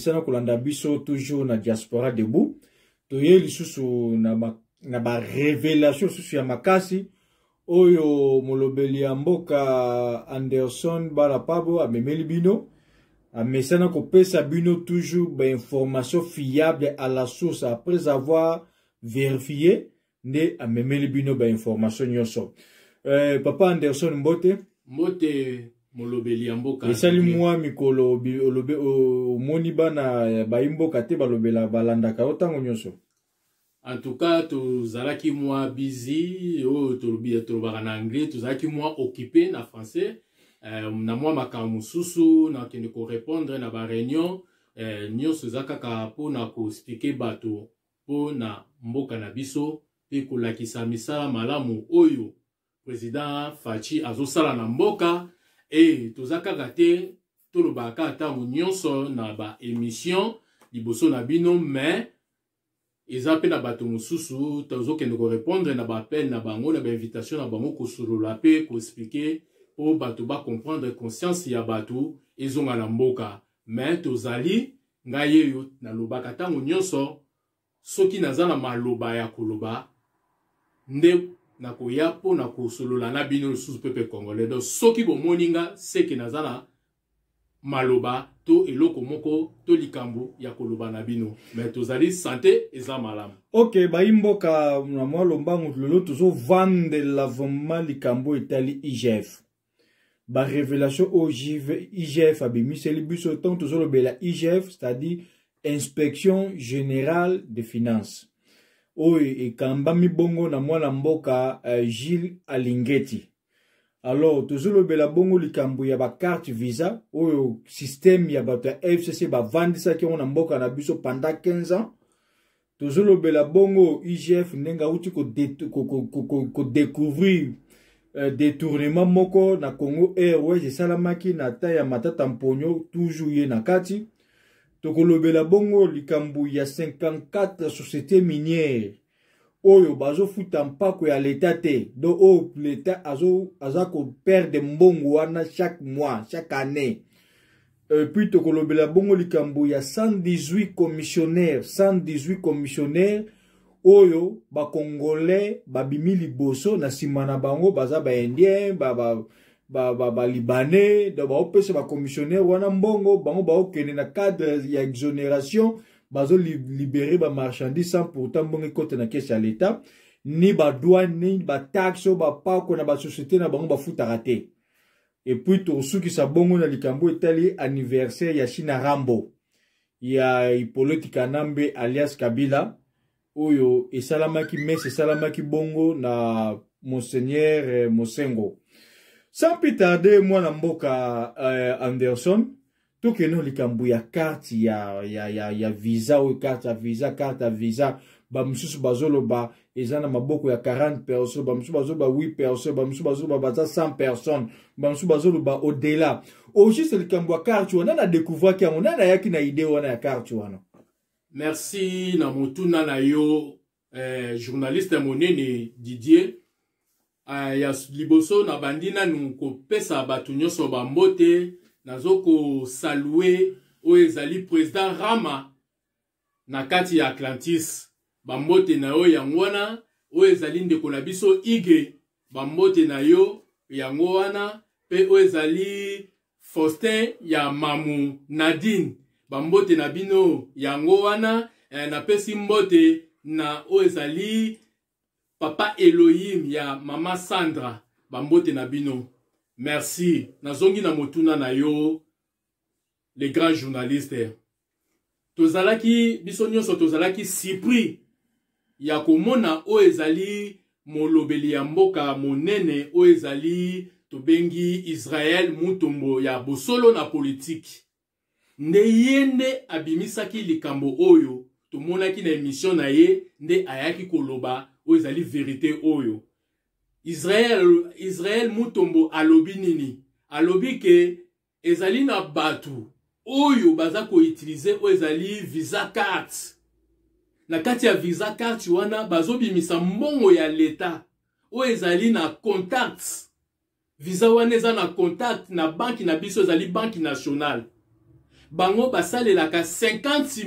misana kolanda biso toujours na diaspora debout toye lisusu na ba révélation susu ya makasi oyo molobeli ya mboka Anderson Balapabo amemeli bino amesana kopesa bino toujours ba information fiable à la source après avoir vérifié nde amemeli bino ba information nyonso. Papa Anderson Mbote molobeli ya mboka esali mwa mikolo olobe omoni bana baimboka te balobela balandaka otango nyonso. En tout cas, tozalaki moi busy, tolobaka na anglais, tozalaki moi occupé na français, na moi makambo susu na kende ko répondre na ba réunion, nyonso zakaka po na ko expliquer bato po na mboka na biso pe ko lakisa misala malamu oyo président Fachi azosala na mboka et tozakaka te tolobaka ata nyonso na ba émission liboso na bino mais eza pe na bato mosusu tozokende ko répondre na ba appel na bango na ba invitation na bango ko solola pe ko expliquer po bato ba comprendre conscience ya bato ezonga na mboka mais tozali ngaye yo na lobaka tango nyonso soki naza na maloba ya koloba nde na koya po na ko solola na bino susu pepe congolais donc soki bomoninga seke naza na maloba to eloko moko to likambo ya koloba na bino mais tozali santé eza malamu. Ok, baimboka na mwa lombangu lelo tozo vande lavement likambo etali IGF. Ba révélation au IGF abimiseli biso tant tozo lobela IGF, c'est-à-dire Inspection Générale des Finances. Oye ekambami bongo na mwana mboka Gilles Alingeti. Alors, toujours bela bongo likambo ya ba carte visa, oyo système ya bato ya FCC ba vandisa ki on mboka na biso pendant 15 ans. Toujours bela bongo IGF nenga uti ko découvrir détournement moko na Congo Airways esalamaki na ta ya matata mponyo toujours ye na kati. Tokolobela bongo likambo ya 54 sociétés minières. Oyo bazo futa mpako ya l'état te do o l'état azako perdre mbongo wana chaque mois chaque année puis tokolobela bongo likambo ya 118 commissionnaires oyo ba congolais babimi liboso na sima na bango baza ba indien ba libanais do ba opesa ba commissionnaire wana mbongo bango ba okene na cadre ya exonération bazo libérer ba marchandises sans pourtant bongo côté na caisse à l'état ni ba douane ni ba taxe ba pako na ba société na bango ba futa raté et puis to suki sa bongo na likambo etali anniversaire ya China Rambo ya Hippolyte Kanambe alias Kabila oyo esalamaki messe esalamaki bongo na Monseigneur Mosengo sans plus tarder mwana mboka Anderson tokeno likambo ya carte ya visa ou carte ya visa ba msusu bazoloba ezana maboko ya 40 personnes ba msusu bazoloba 8 personnes ba msusu bazoloba baza 100 personnes ba msusu bazoloba au-delà au juste likambo ya carte wana na découvrir ki on na yaki na idée wana ya carte wana. Merci na mutuna na yo journaliste monene Didier ya liboso na bandina nuko pesa batu nyonso ba mbote nazoko saluer oezali président Rama na kati ya Atlantis bambote na yo yangwana oezali ndeko na biso Ige bambote na yo yangwana pe oezali Faustin ya mamu Nadine bambote na bino yangwana na pesi mbote na oezali papa Elohim ya mama Sandra bambote na bino. Merci. Nazongi na motuna na yo, les grands journalistes. Tozalaki, biso nyonso tozalaki surpris. Ya komona o ezali molobeli ya mboka monene o ezali tobengi Israël Mutombo ya bosolo na politique. Nde yende abimisaki likambo oyo, tomonaki na émission na ye, nde ayaki koloba o ezali vérité oyo. Israël Mutombo alobi nini? Alobi ke ezali na batu oyo baza ko utiliser o ezali visa card. Na kati ya visa card wana bazo bimisa mbongo ya leta o ezali na contact. Visa wana eza na contact na banki na biso ezali banki nationale. bango basalelaka 50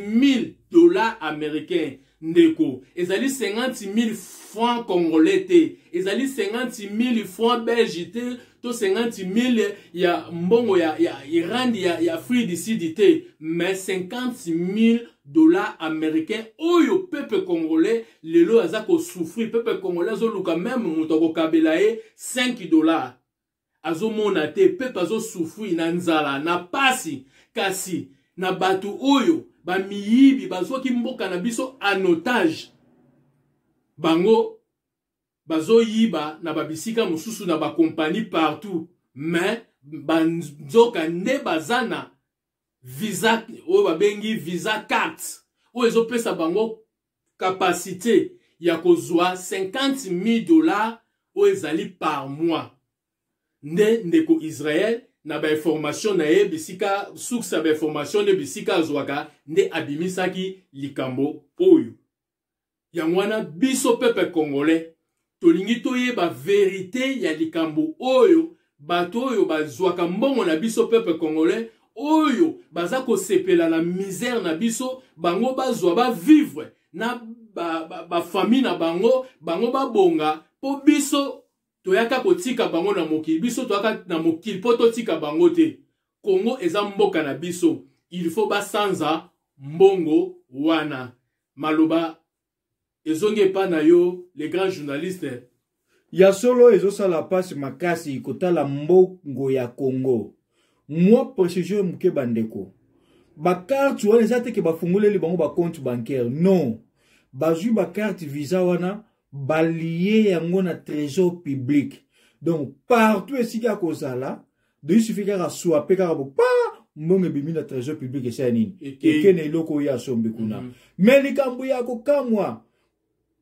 000 $ américains ndeko ezali 50 000 francs congolais te ezali 50 000 francs belge te to 50 000 ya mbongo ya irandi ya free d'ici te mais 50 000 $ américains oyo peuple congolais lelo azako souffrir peuple congolais azoluka même moto akokabela ye 5 $. Azomona te peuple azo souffrir na nzala na pasi kasi na batu oyo ba miyibi bazwaki mboka na biso en otage bango bazo yiba na babisika mususu na ba compagnie partout mais banzoka ne bazana visa oyo babengi visa carte oyo ezopesa bango capacité ya kozwa 50 000 $ oyo ezali par mois ndeko Israël na ba information na ye bisika source ba information de bisika azwaka nde abimisaki likambo oyo yangwana biso peuple congolais tolingi toyeba vérité ya likambo oyo bato oyo bazwaka mbongo na biso peuple congolais oyo baza kosepela na misère na biso bango bazwa ba vivre na ba famille na bango babonga po biso toyaka kotika bango na mokili biso toyaka na mokili po totika bango te Congo eza mboka na biso il faut basanza mbongo wana maloba ezonge pa na yo les grands journalistes ya solo ezosala pasi makasi kotala mbongo ya Congo moi précision muke bandeko ba carte wana eza te ke bafungoleli bango ba compte bancaire non bazwi ba carte visa wana balié yango na trésor public donc partout esika kozala de suffit kaka swapé kaka bo pa mbongo bimi na trésor public esa nini ekene eloko ya sombe kuna mais likambo ya kokamwa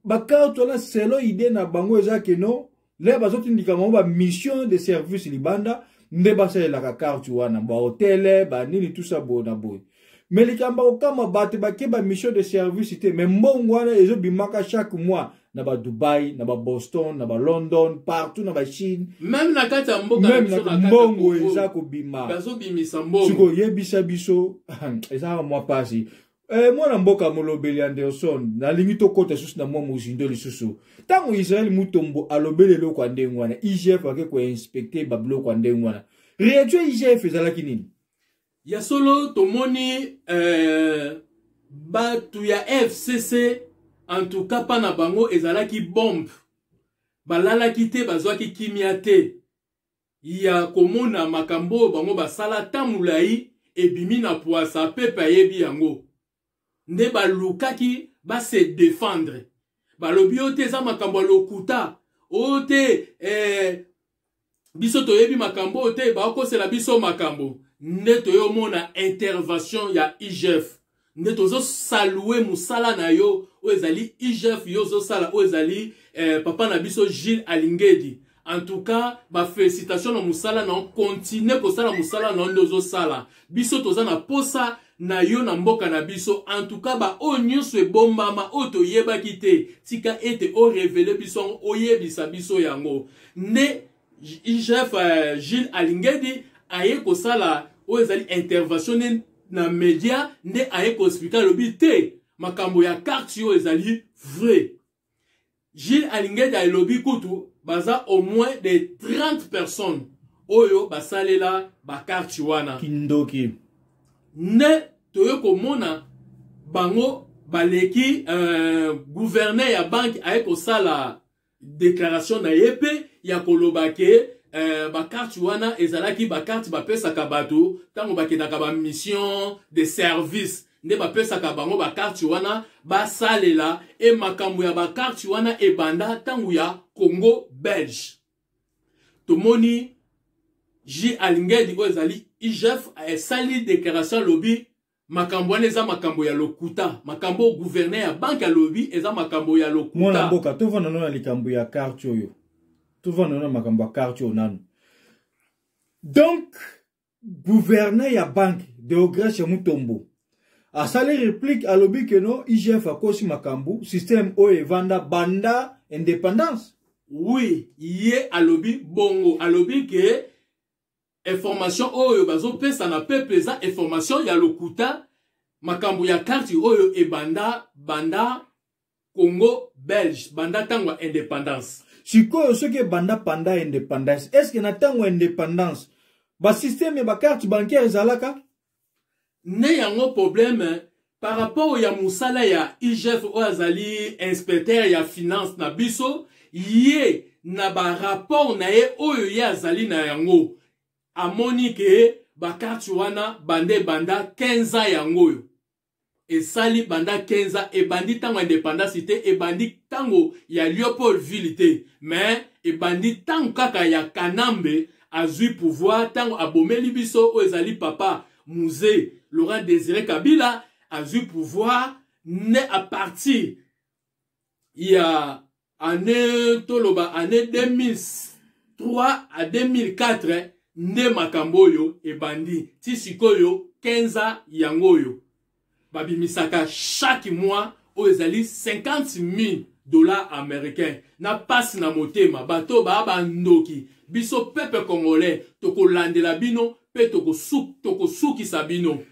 ba carte wana selo idée na bango eza ke no le bazotindika bango ba mission de service libanda nde basalelaka carte wana ba hotel ba nini tout ça bona boy mais likambo okama bate bakeba mission de service te mais mbongo wana ezobimaka chaque mois na ba Dubai, na ba Boston, na ba London, partout na ba Chine. Même na kati ya mboka même na mbongo eza kobima. Bazo bimisa mbongo. Siko yebisa biso eza moi pasi. Moi na mboka molobeli Anderson, na lingi to kota susu na moi mozindo lisusu. Tango Israël mutombo alobele lo kwa ndengwana, IGF ake ko inspecter bablo kwa ndengwana. Réaction IGF ezalaki nini? Ya solo tomoni batu ya FCC en tout cas pa na bango ezalaki bombe balalaki te bazwaki kimia te ya komona makambo bango basala tamulai ebimi na poasa pepe ayebi yango nde balukaki se défendre balobi ote eza makambo lokuta ote biso toyebi makambo ote bakosela biso makambo nde toyomona intervention ya IGF nde tozo saluer musala na yo oezali IGF yo zo sala oezali papa na biso Gilles Alingedi en tout cas ba félicitations na musala na continue ko sala musala na ndo zo sala biso toza na posa na yo na mboka na biso en tout cas ba o nyuso e bombama o to yeba kite tika ete o révéler biso o yebisa biso yango ne IGF Gilles Alingedi aye ko sala oezali intervention na média nde aye ko expliquer lobi te makambo ya carte yo ezali vrai Gilles Alingedi a lobi kutu baza au moins de 30 personnes oyo basalela ba carte wana kindoki ne toyo komona bango baleki gouverneur ya banque aye ko sala déclaration na yepe ya koloba ke ba carte wana ezalaki ba carte bapesaka bato tango bakendaka ba mission de service nde bapesaka bango ba carte wana basalela e makambo ya ba carte wana ebanda tango ya Congo Belge tomoni J Alingedi ko ezali IGF esali déclaration lobi makambo wana eza makambo ya lokuta makambo gouverneur ya banque ya lobi eza makambo ya lokuta mwana mboka tovana na likambo ya carte oyo tovana na makambo ya carte oyo nanu donc gouverneur ya banque Deogratias Mutombo asali réplique alobi que no IGF akosi makambo système oyo evanda banda indépendance oui ye alobi bongo alobi que information oyo bazo pesa na peuple eza information ya lokuta makambo ya carte oyo ebanda banda Congo Belge banda tango indépendance. Sikoyo soki banda panda indépendance, est-ce que na tango indépendance ba système ya ba carte bancaire ezalaka? Ne yango problème par rapport ya musala ya IGF o azali inspecteur ya finance na biso ye na ba rapport na ye oyo ya azali na yango amoni ke ba carte wana bande banda 15 ans yango yo esali banda 15 ans ebandi tango indépendance te ebandi tango ya Léopoldville te mais ebandi tango kaka ya Kanambe azui pouvoir tango abomeli biso o ezali papa musée Laurent Désiré Kabila azui pouvoir né à partir ya année toloba année 2003 à 2004 ne makamboyo ebandi ti sikoyo 15 ans yangoyo babimisaka chaque mois o ezali 50 000 $ américains na passe na motema bato ba ndoki biso peuple congolais tokolandela bino pe tokosuki sabino.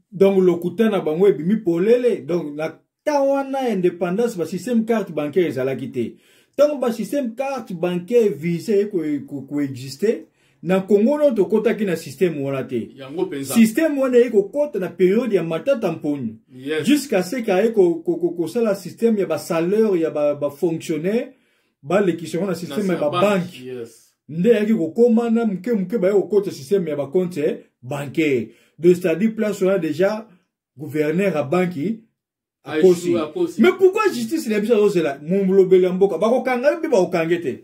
Donc lokuta na bango ebimi polele donc la tawana indépendance ba système carte bancaire ezalaki te. Tant ba système carte bancaire visé ko exister na Congo no tokotaki na système wana te. Système wana eko kota na période ya matata mponi. Yes. Jusqu'à ce ka ko sala système ya ba salaire ya ba fonctionnaire ba lekisho na système ya ba banque. Yes. Nde yaki ko komana mke ba eko kota système ya ba compte bancaire. De c'est-à-dire place on a déjà gouverneur à banque à Kosi. Mais pourquoi justice n'est pas là? Mon lobele mboka bako kanga pe ba okangete.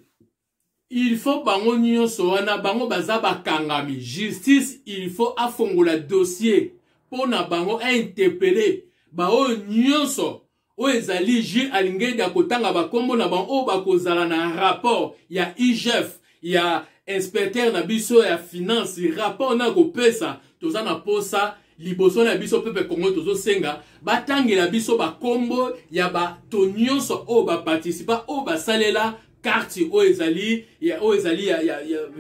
Il faut bango nyonso wana bango baza bakangami justice il faut afongola dossier pona bango interpeller bao nyonso o ezali Jules Alingé ya kotanga bakombo na bango o bakozala na rapport ya IGF ya inspecteur na biso ya finance rapport na ko pesa toza na posa liboso na biso pepe Congo tozo senga batangela biso bakombo ya ba to nyonso o ba participa o ba salela carte o ezali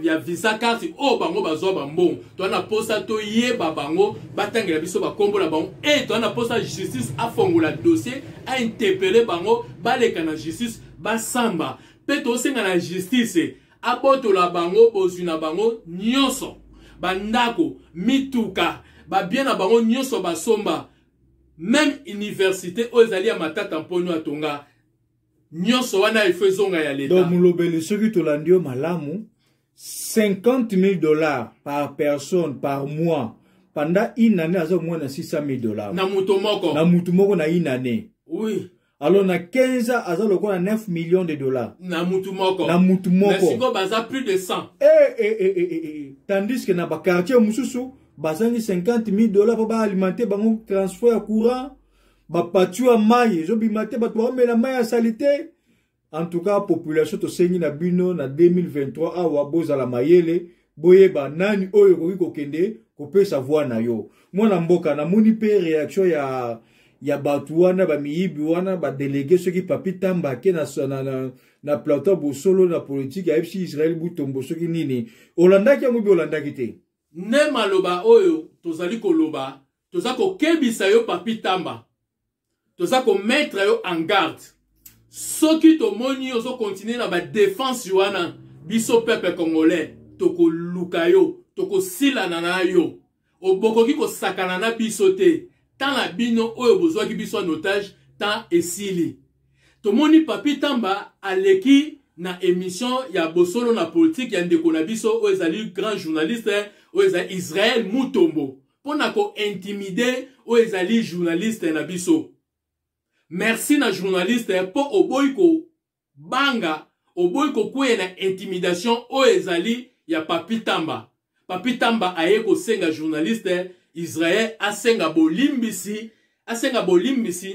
ya visa carte o bango bazwa bambon to na posa to yeba bango batangela biso bakombo na bango et to na posa justice afongola dossier a interpeller bango baleka na justice basamba pe to senga na justice abotola bango bozuna bango nyonso bandako mituka ba bien na bango nyonso basomba même université o ezali ya matata mponi atonga nyonso wana ifezonga ya leta. Donc mulobele soki tolandio malamu 50 000 $ par personne par mois pendant une année azo moins de 600 000 $. Na mutu moko. Na mutu moko na une année. Oui. Alors na 15 ans azo loko na 9 millions de $. Na mutu moko. Na mutu moko. Na siko baza plus de 100. Tandis que na ba quartier mususu bazangi 50 000 $ pour ba alimenter bango transfert courant. Bapatua maye zo bimate batwa mela maya salité. En tout cas population to sengi na bino na 2023 awa boza la mayele boyeba nani oyo koki kokende ko pesa voix na yo. Mwana mboka na moni pe réaction ya batu wana ba miyibi wana ba délégué ceux qui papi tamba ke na plateau bosolo na politique ya FC Israël butombo soki nini olandaki yango bi olandaki te. Ne maloba oyo tozali koloba tozako kebisa yo papi tamba. Toza ko mettre yo en garde. Soki to moni yo zo continuer na ba défense wana biso peuple congolais toko luka yo toko sila na yo obokoki ko sakana na biso te tant la bino oyo bozwa ki biso en otage tant esili to moni papi tamba aleki na émission ya bosolo na politique ya ndeko na biso oyo ezali grand journaliste oyo ezali Israël Mutombo pona ko intimider oyo ezali journaliste na biso. Merci na journaliste po oboyko banga oboyko kwe na intimidation o ezali ya papi tamba. Papi tamba ayeko senga journaliste Israël asenga bolimbisi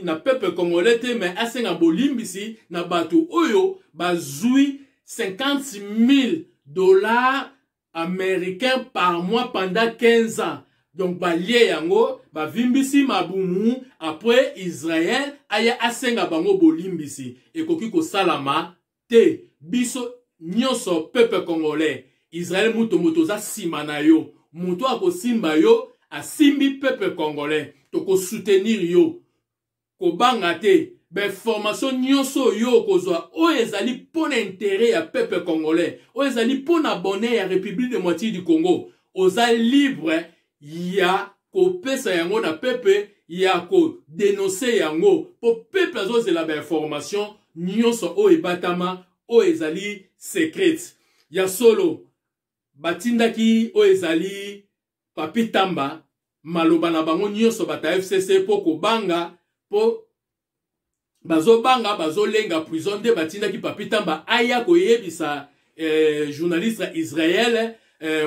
na peuple congolais te mais asenga bolimbisi na batu oyo bazui 50 000 $ américains par mois pendant 15 ans. Donc balie yango ba vimbisi mabumu après Israël aya asenga bango bolimbisi ekoki ko salama te biso nyonso peuple congolais Israël mutombo toza sima na yo. Muto akosimba yo, asimbi peuple congolais. Toko soutenir yo. Ko bangate. Ben formation nyonso yo kozwa. O ezali pon intérêt ya peuple congolais. O ezali pon abonné ya République de moitié du Congo. Oza libre ya ko pesa yango na peuple ya ko dénoncer yango. Po peuple azozela ba information nyonso o ebatama o ezali secrète. Ya solo batindaki o ezali Papi Tamba maloba na bango nyonso bata FCC po ko banga po bazo banga bazo lenga prison de batindaki Papi Tamba aya ko yebisa journaliste Israël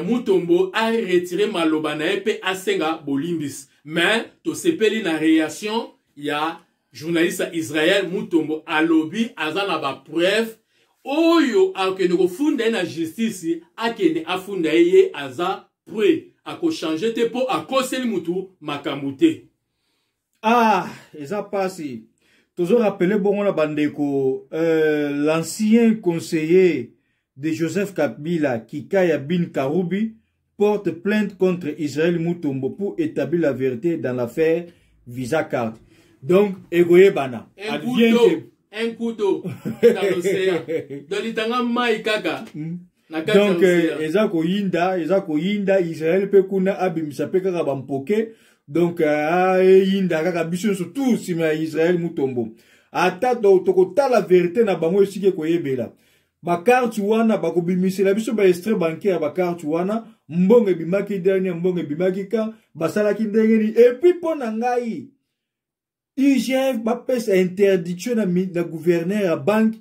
Mutombo a retiré maloba na epe asenga bolimbis mais to sepeli na réaction ya journaliste Israël Mutombo alobi azana ba preuve oyo akende ko funda na justice akende afunda ye aza prêt ako changer te po akoseli mutu makamute. Ah, eza pasi. Toujours rappelé bon la bandeko l'ancien conseiller de Joseph Kabila Kikaya Bin Karoubi porte plainte contre Israël Mutombo pour établir la vérité dans l'affaire Visa Card. Donc Egoye Bana un couteau dans l'océan. Dans l'itanga mai kaka. Donc ezako yinda Israël pe kuna abimisa pe kaka bampoke. Donc yinda kaka biso surtout si ma Israël Mutombo. Ata toko ta la vérité na bango esike koyebela. Bakartu wana bakobimisi la biso ba extrait bancaire bakartu wana mbonge bimaki dernier mbonge bimaki ka basala ki ndengeni et puis pona ngai IGF bapesa interdiction na gouverneur à banque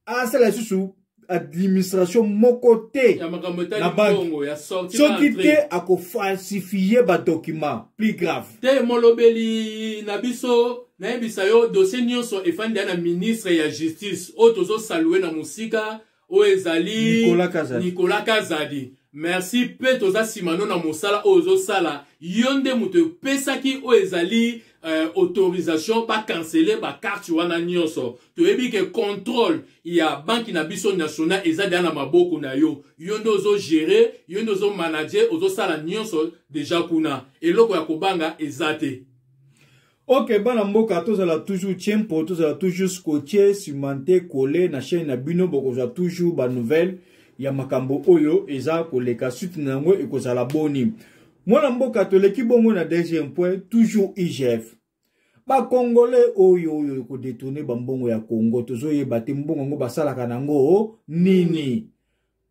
à cela sous administration mokote na banque so kite ako falsifier ba document plus grave te molobeli na biso na ebisa yo dossier nyonso efandi na ministre ya justice o tozo saluer na musika o ezali Nicolas Kazadi. Merci pe toza simano na mosala ozo sala yonde muto pesaki o ezali autorisation pas canceller ba carte wana nyonso to ebi ke contrôle ya banque na biso national ezali na maboko na yo yondo ozo gérer yondo ozo manager ozo sala nyonso déjà kuna eloko ya kobanga ezate. Ok, bana mboka tozala toujours tiempo, tozala toujours scotché, cimenté, collé na chaîne na bino bokozala toujours ba nouvelle ya makambo oyo eza koleka suite nango ekozala boni. Mwana mboka toleki bongo na deuxième point toujours IGF. Ba congolais oyo ko détourner ba mbongo ya Congo tozoyeba te mbongo ngo basalaka nango nini.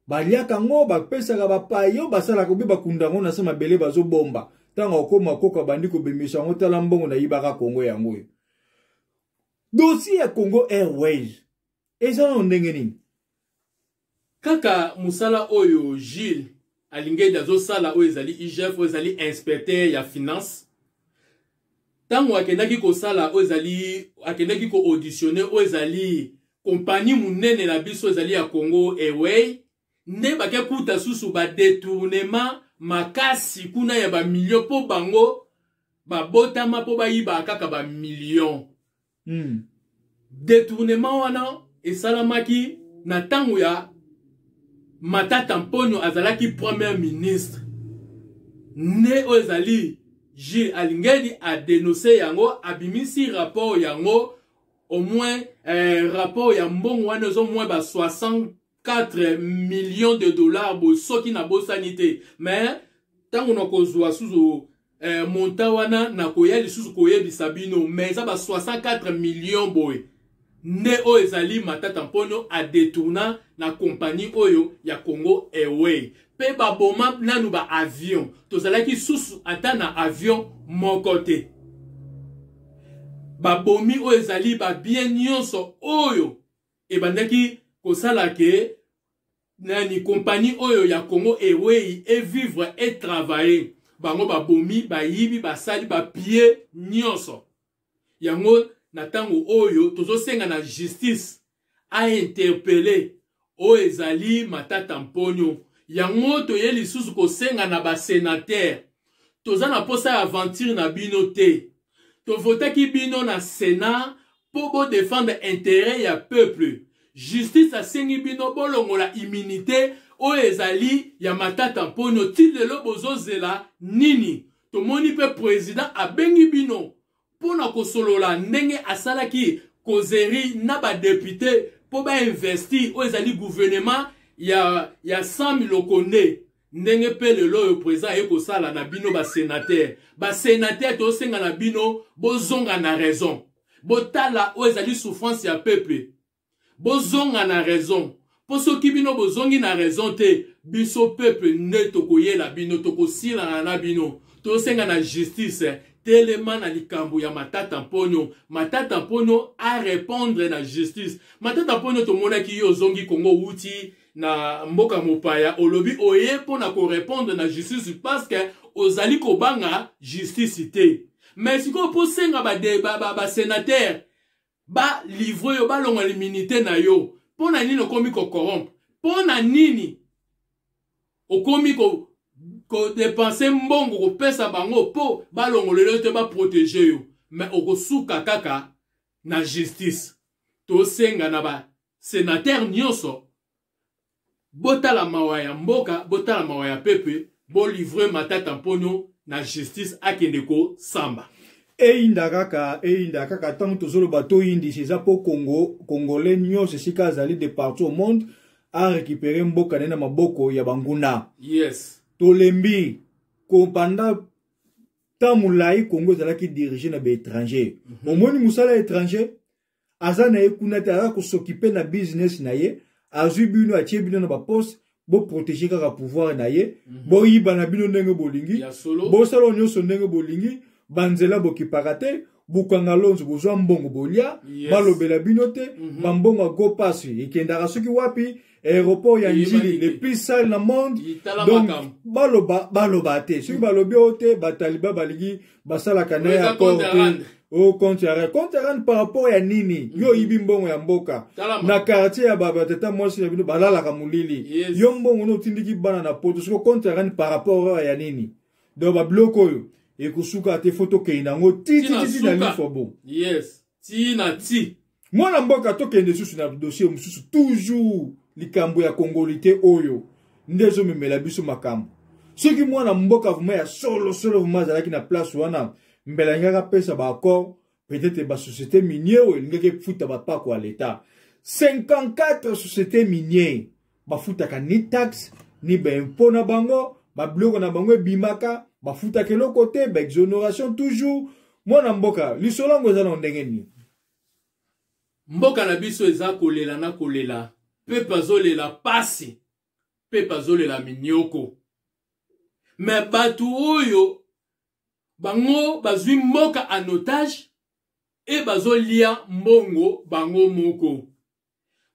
Baliaka ngo bapesaka bapayo basalaka bi bakunda ngo na sama bele bazo bomba. Tanga okoma koka bandi ko bemisa ngo tala mbongo na yibaka Congo yango. Dossier ya Congo Airways. Eza no ndenge nini? Kaka musala oyo Gilles alingé dazo sala oyo ezali IGF oyo ezali inspecteur ya finance. Tango akendaki ko sala oyo ezali akendaki ko auditionner oyo ezali compagnie munene na biso ezali ya Congo Airways. Nde bake kuta susu ba détournement makasi kuna ya ba million po bango ba botama po ba yiba kaka ba million. Détournement wana esalamaki na tango ya Matata Mponyo azalaki premier ministre. Ne ozali Gilles Alingeli a dénoncé yango abimisi rapport yango au moins rapport ya mbongo wana zo moins ba 64 millions de dollars bo soki na bo sanité mais tango na kozwa suzu monta wana na koyeli suzu koyebisa bino mais za ba 64 millions boy. Ne o ezali Matata Mponyo a détourna na compagnie oyo ya Congo Airways. Pe ba boma nanu ba avion. Tozalaki susu ata na avion mon côté. Ba bomi o ezali ba bien nyonso oyo. E bandaki kosala ke nani compagnie oyo ya Congo Airways et vivre et travailler. Bango ba bomi ba yibi ba sali ba pied nyonso. Yango na tango oyo tozo senga na justice a interpeller o ezali Matata Mponyo yango to yeli susu ko senga na ba sénateur toza na posa aventure na bino te to votaki bino na Sénat po bo défendre intérêt ya peuple justice a sengi bino bolongola immunité oyo ezali ya matata mponyo ti lelo bozozela nini. Tomoni pe président abengi bino mpona kosolola ndenge asalaki kozeri na badepute mpo bainvesti oyo ezali gouvernement ya 100 000 konde. Ndenge pe lelo oyo président aye kosala na bino basénateur. Basénateur tosenga na bino bozonga na raison. Botala oyo ezali souffrance ya peuple. Bozonga na raison. Po soki bino bozongi na raison te, biso peuple nde tokoyela bino, tokosila na bino. Tosenga na justice. Telema na likambo ya Matata Mponyo. Matata Mponyo a répondre na justice. Matata Mponyo tomonaki yo zongi Congo wuti na mboka mopaya. Olobi oye pona ko répondre na justice parce que ozali kobanga justice te. Mais si ko posenga ba sénateur ba livre yo ba longa l'immunité na yo. Pona nini okomi ko corrompre? Pona nini okomi ko dépenser mbongo ko pesa bango po ba longolelo te ba protéger yo. Mais okosuka kaka na justice. To senga na ba sénateur nyonso botala mawa ya mboka, botala mawa ya pepe, bo livre Matata Mponyo na justice akendeko samba. Einda kaka tant tozolo bato indi c'est pour Congo, Congolais nyonso sika azali de partout au monde a récupérer mboka na maboko ya banguna. Yes. Tolembi ko panda tamulai Congo ezalaki diriger na ba étranger. Omoni musala étranger azana ekuna ta ko s'occuper na business na ye. Azui bino atie bino na ba poste bo protéger kaka pouvoir na ye bo yiba na bino ndenge bolingi bo salo nyonso ndenge bolingi banzela bokipaka te bukanga lonzo bozwa mbongo bolia balobela bino te bambongo go pasi ekendaka soki wapi aéroport ya njili le plus sale na monde donc baloba te soki balobi ote bataliba balingi basalaka na ya au compte par rapport à nini yo ibi mbongo ya mboka na quartier ya baba tata mwasi ya bino balala ka mulili yo mbongo no tindiki bana na poto soko compte par rapport à nini do ba bloko yo e kusuka te photo ke inango titi na lifo bon yes ti na ti mwana mboka to kende susu na dossier mususu toujours likambo ya congolité oyo ndezo memela biso makambo soki mwana mboka vuma ya solo vuma zalaki na place wana mbelanga pesa ba accord peut-être ba société minière ou ngeke futa ba pa kwa l'état 54 sociétés minières ba futa ka ni taxe ni ba impôt na bango ba bloko na bango bimaka ba futa ke lo côté ba exonération toujours mwana mboka lisolongo za na ndenge ni mboka na biso eza kolela na kolela pe pazolela pasi pe pazolela minyoko mais batu oyo bango bazwi mboka en otage e bazolia mbongo bango moko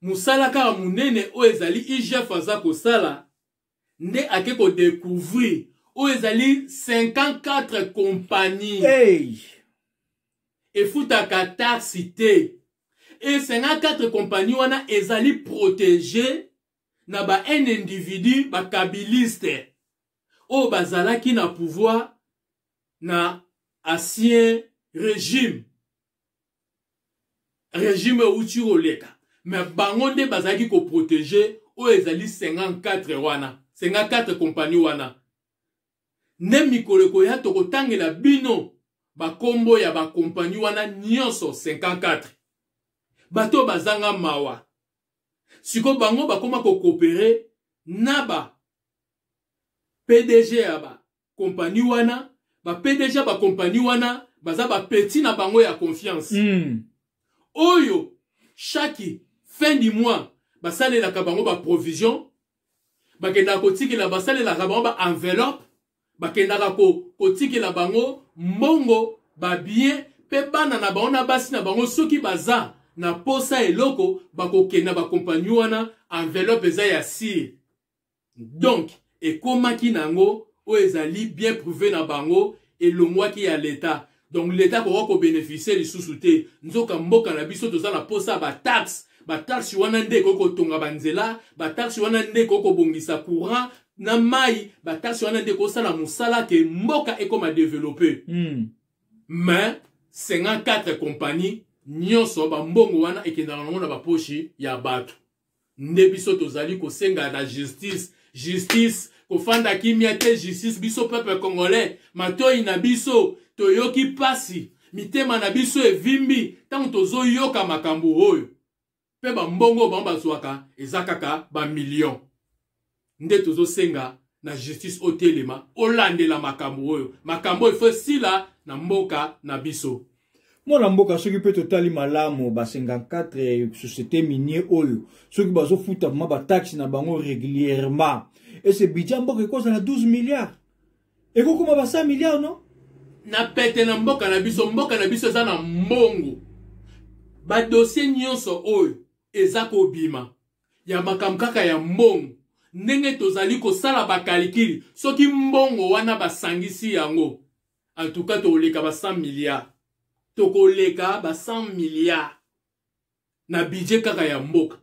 musala kaka munene oyo ezali IGF aza kosala nde ake ko découvrir oyo ezali 54 compagnies efutaka taxi te et 54 compagnies wana ezali protégé na ba un individu ba kabiliste oyo bazalaki na pouvoir na ancien régime uti oleka mais bango nde bazalaki ko protéger oyo ezali 54 wana 54 compagnie wana ne mikoleko ya tokotangela bino bakombo ya bakompagnie wana nyonso 54 bato bazanga mawa siko bango bakoma ko coopérer na ba PDG ya ba compagnie wana ba PDG ba compagnie wana baza ba petit na bango ya confiance oyo chaque fin du mois basalela ka bango ba provision bakenda kotikela basalela ka bango ba enveloppe bakenda ko kotikela bango mbongo ba bien pe bana na bango na basi na bango soki baza na posa eloko bakokenda ba compagnie wana enveloppe eza ya sire donc ekomaki nango oyo ezali bien prouvé na bango elongwaki ya l'état donc l'état ko bénéficier lisusu te nzoka mboka na biso toza na posa ba taxe wana nde ko tonga banzela ba taxe wana nde ko bongisa courant na mai ba taxe wana nde ko sala musala ke mboka ekoma développer mais 54 compagnies nyonso ba mbongo wana ekendana na ba poche ya bato nde biso tozali kosenga na justice kofanda kimia te justice biso peuple congolais matoi na biso toyoki pasi mitema na biso evimbi tango tozoyoka makambo oyo pe bambongo bango bazwaka eza kaka bamillion nde tozosenga na justice otelema olandela makambo oyo ifo sila na mboka na biso. Mwana mboka soki pe totali malamu ba 54 société minier oyo soki bazofuta vraiment ba taxe na bango régulièrement et ce budget mboka ekoza na 12 milliards ekokoma ba 100 milliards non na pete na mboka na biso eza na mbongo ba dossier nyonso oyo eza kobima ya makambo kaka ya mbongo ndenge tozali kosala bakalikili soki mbongo wana basangisi yango en tout cas toleka ba 100 milliards tokoleka ba 100 milliards na budget kaka ya mboka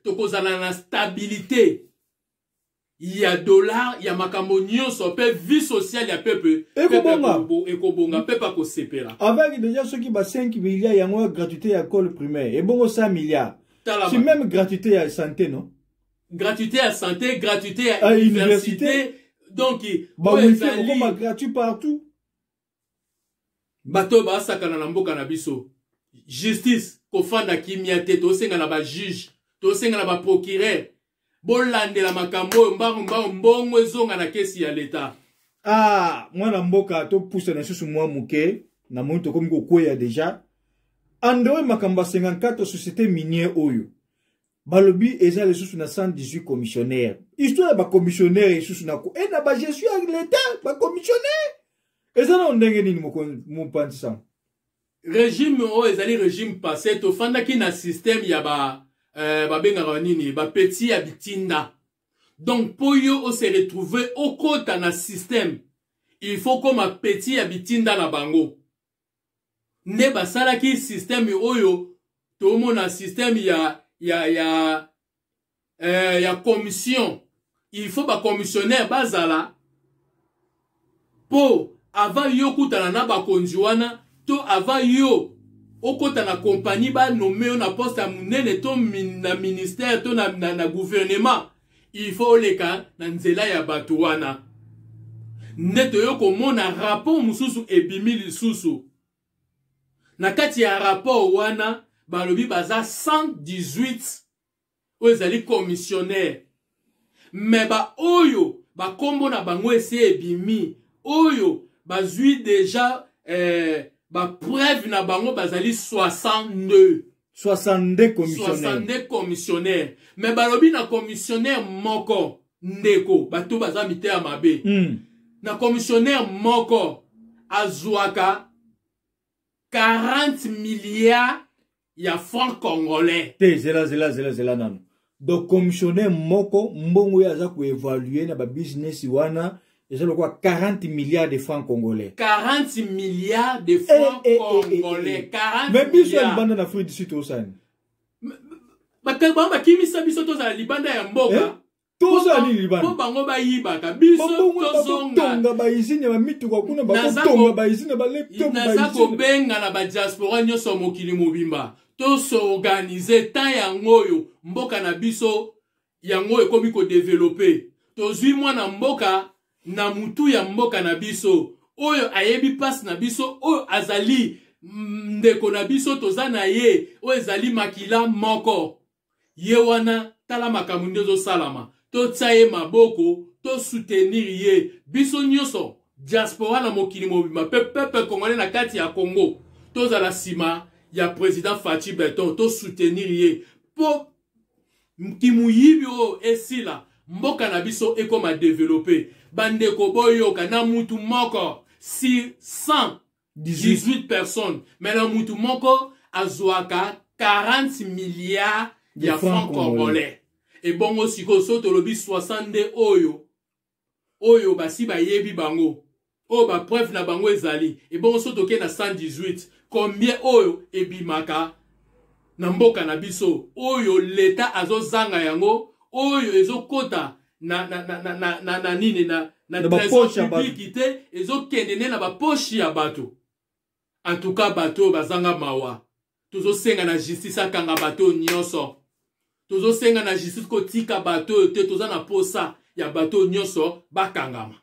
tokozala na stabilité ya dollar ya makambo nyonso pe vie sociale ya peuple ekobonga pepa kosepela avec déjà ceux qui ba 5 milliards yango gratuité ya école primaire et bongo 100 milliards c'est même gratuité ya santé non gratuité à santé, gratuité à université. Donc, bah, gratuit partout. Bato ba sakana na mboka na biso. Justice, kofanda kimia te, to senga na ba juge, to senga na ba procureur. Bolande la makambo, mbongo ezonga na kesi ya l'État. Ah, mwana mboka to pousse na susu mwa muke, na monto komi ko kweya déjà. Andoe makamba 54 société minière oyo. Balobi eza les sous na 118 commissionnaires. Histoire ba commissionnaire et sous na ko et na ba gestion avec l'État, ba commissionnaire. Eza na ndenge nini mo pansa. Régime o ezali régime passé to fanda ki na système ya ba benga nini ba petit ya bitinda. Donc pour yo o se retrouver au kota na système, il faut comme un petit ya bitinda na bango. Ne ba sala ki système oyo to mo na système ya commission. Il faut ba commissionnaire bazala pour avant yo kutana na ba konjuana to avant yo okota na compagnie ba nommé na poste à munene to na ministère to na gouvernement. Il faut leka na nzela ya bato wana. Neto yo komona rapport mususu ebimi lisusu. Na kati ya rapport wana balobi baza 118 ozali commissionnaire. Mais ba oyo ba kombo na bango ese ebimi oyo bazui déjà ba preuve na bango bazali 62 commissionnaires. Mais balobi na commissionnaire moko ndeko bato baza mite ya mabe. Na commissionnaire moko azwaka 40 milliards ya francs congolais. Zela nanu. Donc commissionnaire moko mbongo ya za ko évaluer na ba business wana ezalo kwa 40 milliards de francs congolais. 40 milliards de francs congolais. 40 mais biso libanda na Afrique du Sud osani. Bakaba kimisa biso to za libanda ya mboka. Toza ni libanda. Po bango ba yibaka biso tozonga ba izine ba mituka kuna ba tonga ba izine ba laptop ba izine. Naza ko benga na ba diaspora nyoso mokili mobimba. To so organiser ta yangoyo mboka na biso yango ekomi ko développer. To zui mwana mboka na mutu ya mboka na biso oyo ayebi pass na biso oyo azali ndeko na biso tozana ye oyo ezali makila moko ye wana tala makambo ndezo salama to tsaye maboko to soutenir ye biso nyoso diaspora na mokili mobima peuple congolais na kati ya Congo tozala sima ya président Fachi Beton to soutenir ye po kimuyibi o esila mboka na biso ekoma développer bandeko boyoka na mutu moko 618 personnes mais na mutu moko azwaka 40 milliards ya francs congolais et bongo siko soto lobi 62 oyo basi ba yebi bango o ba preuve na bango ezali et bongo soto ke na 118 combien oyo ebimaka na mboka na biso oyo l'État azozanga yango oyo ezokota na nini na trésor public te ezokende na ba poche ya bato. En tout cas bato bazanga mawa tuzosenga na justice akanga bato nyonso tozo senga na justice ko tika bato te toza na posa ya bato nyonso bakangama.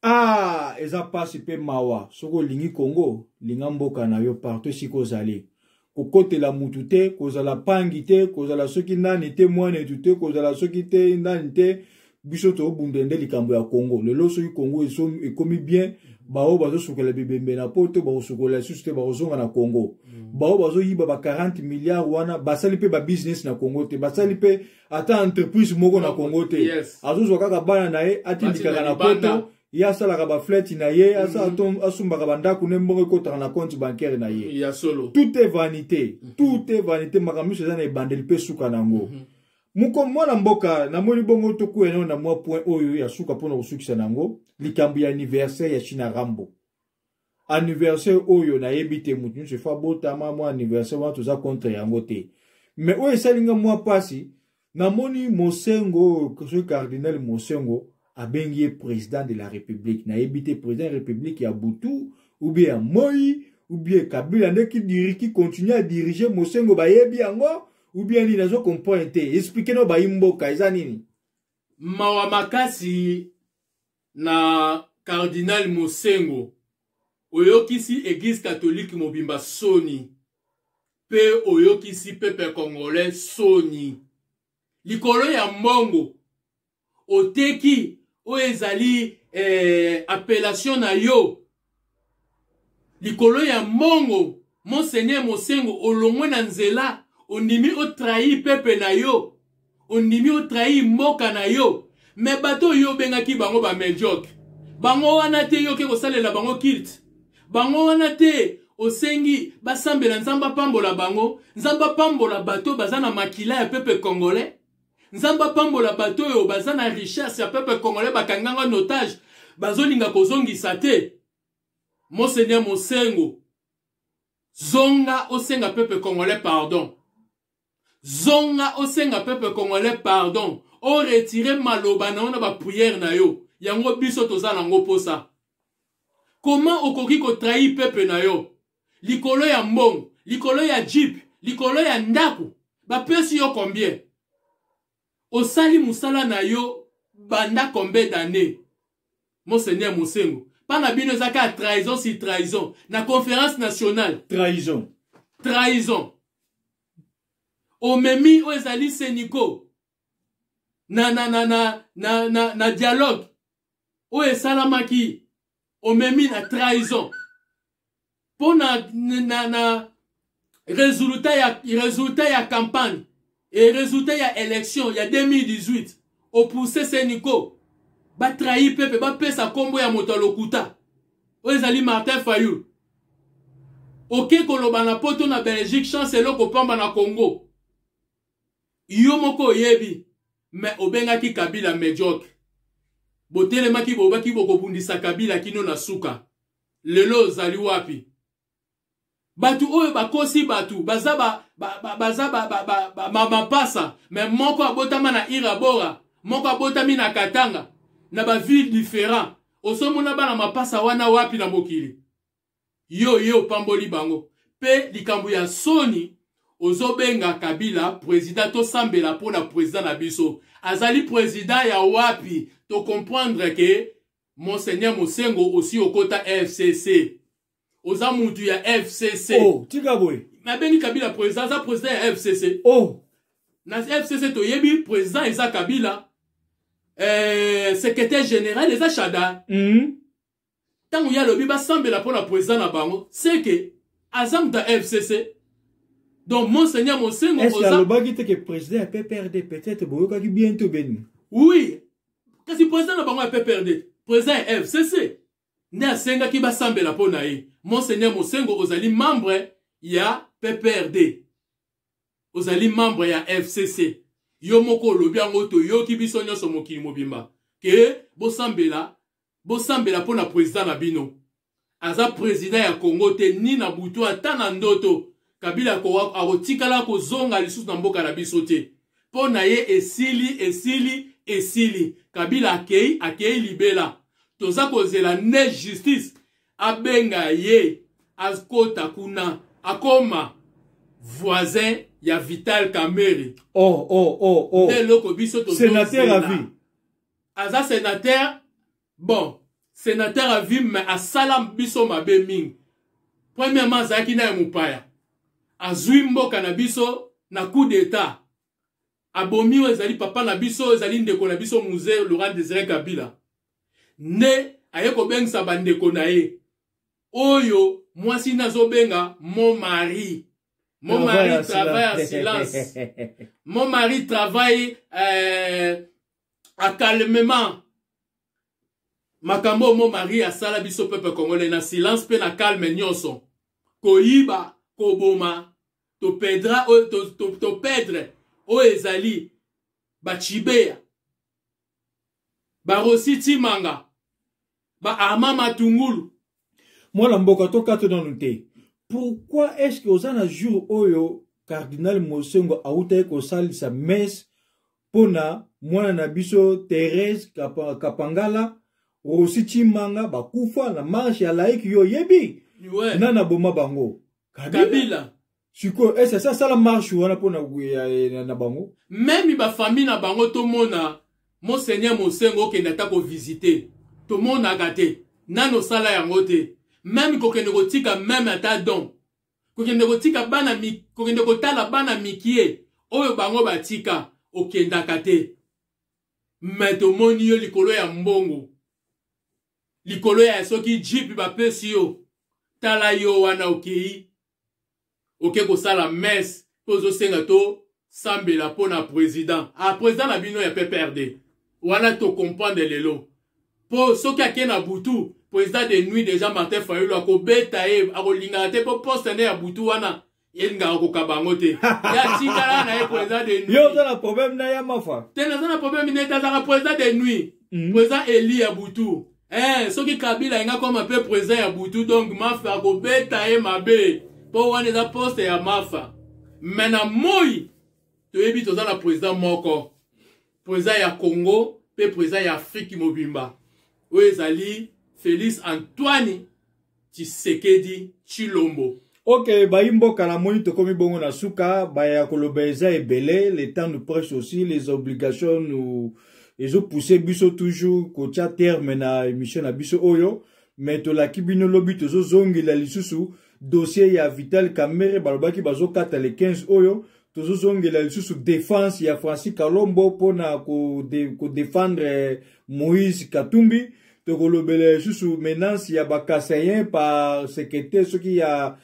Ah, eza pasi pe mawa. Soko lingi Congo, linga mboka na yo partout siko zali. Kokotela mutu te, kozala pangi te, kozala soki nani te, mwane tu te, kozala soki te, nani te, biso to bundende likambo ya Congo. Lelo soki Congo ekomi bien, bao bazo sukela bibembe na poto, bao sukola suste bao zonga na Congo. Bao bazo yiba ba 40 milliards wana, basali pe ba business na Congo te, basali pe ata entreprise moko na Congo te. Azo zwaka bana na ye, atindika na poto. Ya sala kaba flat na ye, asa asumba kaba ndaku nembongo kota na compte bancaire na ye. Ya solo. Tout est vanité. Tout est vanité. Makamu seza na bandeli pe suka nango. Muko mwana mboka na moni bongo toku eno na mwa point oyo ya suka pona usukisa nango. Likambu ya anniversaire ya China Rambo. Anniversaire oyo na yebite mutu nse fa bota mwa anniversaire wa toza contre yango te. Mais oyo salinga mwa pasi na moni Mosengo, cardinal Mosengo abengi président de la République. Na ebité président de la République ya Boutou, ou bien Moi, ou bien Kabila, qui continue à diriger Mosengo bayebi yango, ou bien ni nazo comprendre te. Expliquez-nous ba imboka eza nini. Mawa makasi na cardinal Mosengo. Oyokisi église catholique mobimba soni. Pe oyokisi peuple congolais soni. Likolo ya mbongo. Oteki o ezali appellation na yo likolo ya mbongo Monseigneur Mosengo olongwe na nzela ondimi o trahi pepe na yo ondimi o trahi mboka na yo me bato yo bengaki bango ba mediocre bango wana te yo ke kosalela bango kilt bango wana te osengi basambela nzamba pambola bango nzamba pambola bato bazana makila ya pepe congolais Nzamba pambola bato yo bazana richesse ya peuple congolais bakanganga notage bazolinga kozongisa te. Monseigneur Mosengo zonga osenga peuple congolais pardon. Zonga osenga peuple congolais pardon. O retire maloba na ona ba prière na yo. Yango biso toza nango posa. Comment okoki ko trahir peuple na yo? Likolo ya mbongo, likolo ya jeep, likolo ya ndaku. Ba pesi yo combien? Osali musala na yo banda combien d'années? Monseigneur Mosengo. Pana bino zaka trahison si trahison. Na conférence nationale. Trahison. Trahison. Omemi o ezali seniko. Na dialogue. O esalamaki. Omemi na trahison. Pona na résultat ya campagne. Et résultat ya élection ya 2018 au poussé Sénico ba trahi pepe ba pesa kombo ya moto lokuta o ezali Martin Fayulu oke koloba na poto na Belgique chance eloko pamba na Congo yo moko yebi mais obengaki Kabila mediocre botelemaki bobaki bokobundisa Kabila kino na suka lelo zali wapi batu oyo bakosi batu bazaba mapasa mais moko abotama na Irabora moko abotami na Katanga na ba ville différent osomona bana mapasa wana wapi na mokili yo pamboli bango pe likambo ya soni ozobenga Kabila président to sambela pona président na biso azali président ya wapi to comprendre que Monseigneur Mosengo aussi okota FCC oza mutu ya FCC. Oh, Tigaboy. Na bengi Kabila président, za président ya FCC. Oh. Na FCC to yebi président eza Kabila. Secrétaire général eza Chada. Tango ya lobi ba sambela pona président na bango, c'est que azam da FCC. Donc Monseigneur Mosengo oza. Est-ce que le bagi te que président peut perdre peut-être boyoka ki bientôt beni. Oui. Kasi président na bango a peut perdre. Président FCC. Ne asenga ki ba sambela pona ye. Monseigneur Mosengo ozali membre ya PPRD. Ozali membre ya FCC. Yo moko lobi yango to yo ki biso nyonso mokili mobimba. Ke bosambela pona président na bino. Aza président ya Congo te ni na butu ata na ndoto. Kabila ko akotikala ko zonga lisusu na mboka na biso te. Pona ye esili. Kabila akei libela. Toza kozela ne justice. Abenga ye askota kuna akoma voisin ya Vital Kamerhe. Oh. Eloko biso to sénateur à vie. Aza sénateur, bon, sénateur à vie, mais à salam biso mabe ming. Premièrement, zaki na mupaya. Azui mboka na biso na coup d'état. Abomi ezali papa na biso, ezali ndeko na biso musée Laurent Désiré Kabila. Ne ayeko bengisa bandeko na ye. Oyo mwasi nazo benga mon mari. Mon mari travaille en silence. Mon mari travaille à calmement. Makambo mon mari a sala biso peuple congolais na silence pe na calme nyonso. Koyiba, koboma, to pedra, to pedre, o ezali, ba chibeya, ba rositi manga, ba arma matungulu. Moi la mboka to kato dans nous. Pourquoi est-ce que aux un jour oyo cardinal Mosengo a outé ko sali sa messe pona mwana na biso Thérèse Kapangala rositi manga ba kufa na marche ya laïque yo yebi nana boma bango Kabila. Siko est-ce ça la marche wana pona na bango même ba famille na bango to mona Monseigneur Mosengo ke ndata ko visiter to mona gate nano sala yango te. Même kokende kotika même ata don. Kokende kotika bana mi, kokende kotala bana mikie. Oyo bango batika okenda kate. Meto moni yo likolo ya mbongo. Likolo ya soki jeep ba pesi yo. Tala yo wana okei. Oke ko sala messe pozo senga to sambela pona président. A président na bino ya PPRD. Wana to comprendre lelo. Po soki akena butu président de nuit déjà Martin Fayulu akobeta e akolinga te po poste ne ya butu wana yenga ko kabangote ya tikala na e président de nuit yo za problème na ya mafa tena za problème ne ta za président de nuit président Eli ya butu soki Kabila inga comme un peu président ya butu donc mafa akobeta e mabe po wana za poste ya mafa mena moi to yebi to za na président moko président ya Congo pe président ya Afrique mobimba oezali Félix Antoine Tshisekedi Chilombo. Ok, baimbo kalamoni to komi bongo na suka, baya kolobeza ebele, les temps nous pressent aussi, les obligations nous, ils ont poussé biso toujours, kocha terme na émission na biso oyo, mais to la kibino lobi to zo zongi la lisusu, dossier ya Vital Kamerhe, balobaki bazo kata le 15 oyo, to zo zongi la lisusu défense ya Francis Kalombo pona ko défendre Moïse Katumbi, Tokolobele sous menace ya bakasayen par secrétaire ce qui a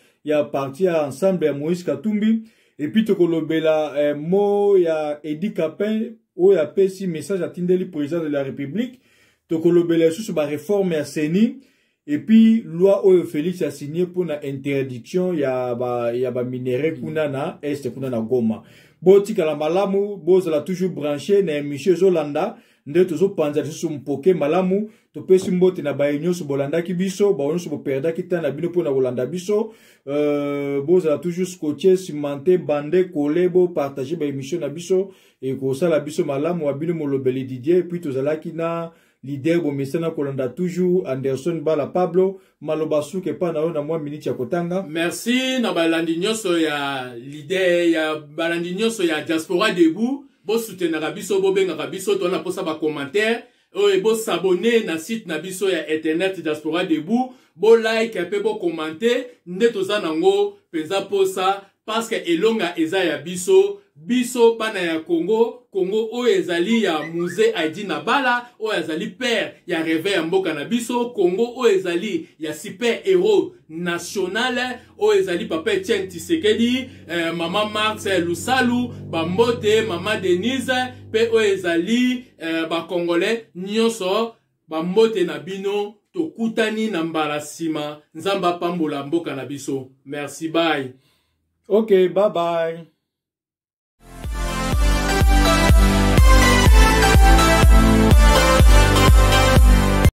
parti ensemble à Moïse Katumbi et puis tokolobela mo ya Edi Kapin ou ya pesi message à Tindeli président de la République tokolobele sous ba réforme ya Seni et puis loi oyo Félix a signé pour na interdiction ya ba minerai kuna na est kuna na Goma boti kala malamu bozala toujours branché na émission Zolanda nde tozo panza sous mpoke malamu to pesi mbote na bayenyo so bolanda ki biso ba onso bo perda ki tana bino pona bolanda biso bozala toujours scotché cimenté bandé collé bo partager ba émission na biso et ko sala biso malamu wa bino molobeli Didier puis tozala ki na leader bo mesana kolanda toujours Anderson Bala Pablo malobasu ke pa na mwa minute ya kotanga merci na balandi nyoso ya leader ya balandi nyoso ya diaspora debout bo soutenir biso bo benga biso to na posa ba commentaire et bo s'abonner na site na biso ya internet diaspora debout bo like pe bo commenter ndeto za nango penza posa parce que elonga eza ya biso bana ya Congo o ezali ya musée Aidi Nabala o ezali père ya réveil ya mboka na biso Congo o ezali ya super héros national o ezali papa Etienne Tshisekedi maman Marcel Lusalu bambote maman Denise pe o ezali ba congolais nyonso bambote na bino tokutani na mbala sima nzamba pambola mboka na biso merci bye. Ok, bye bye.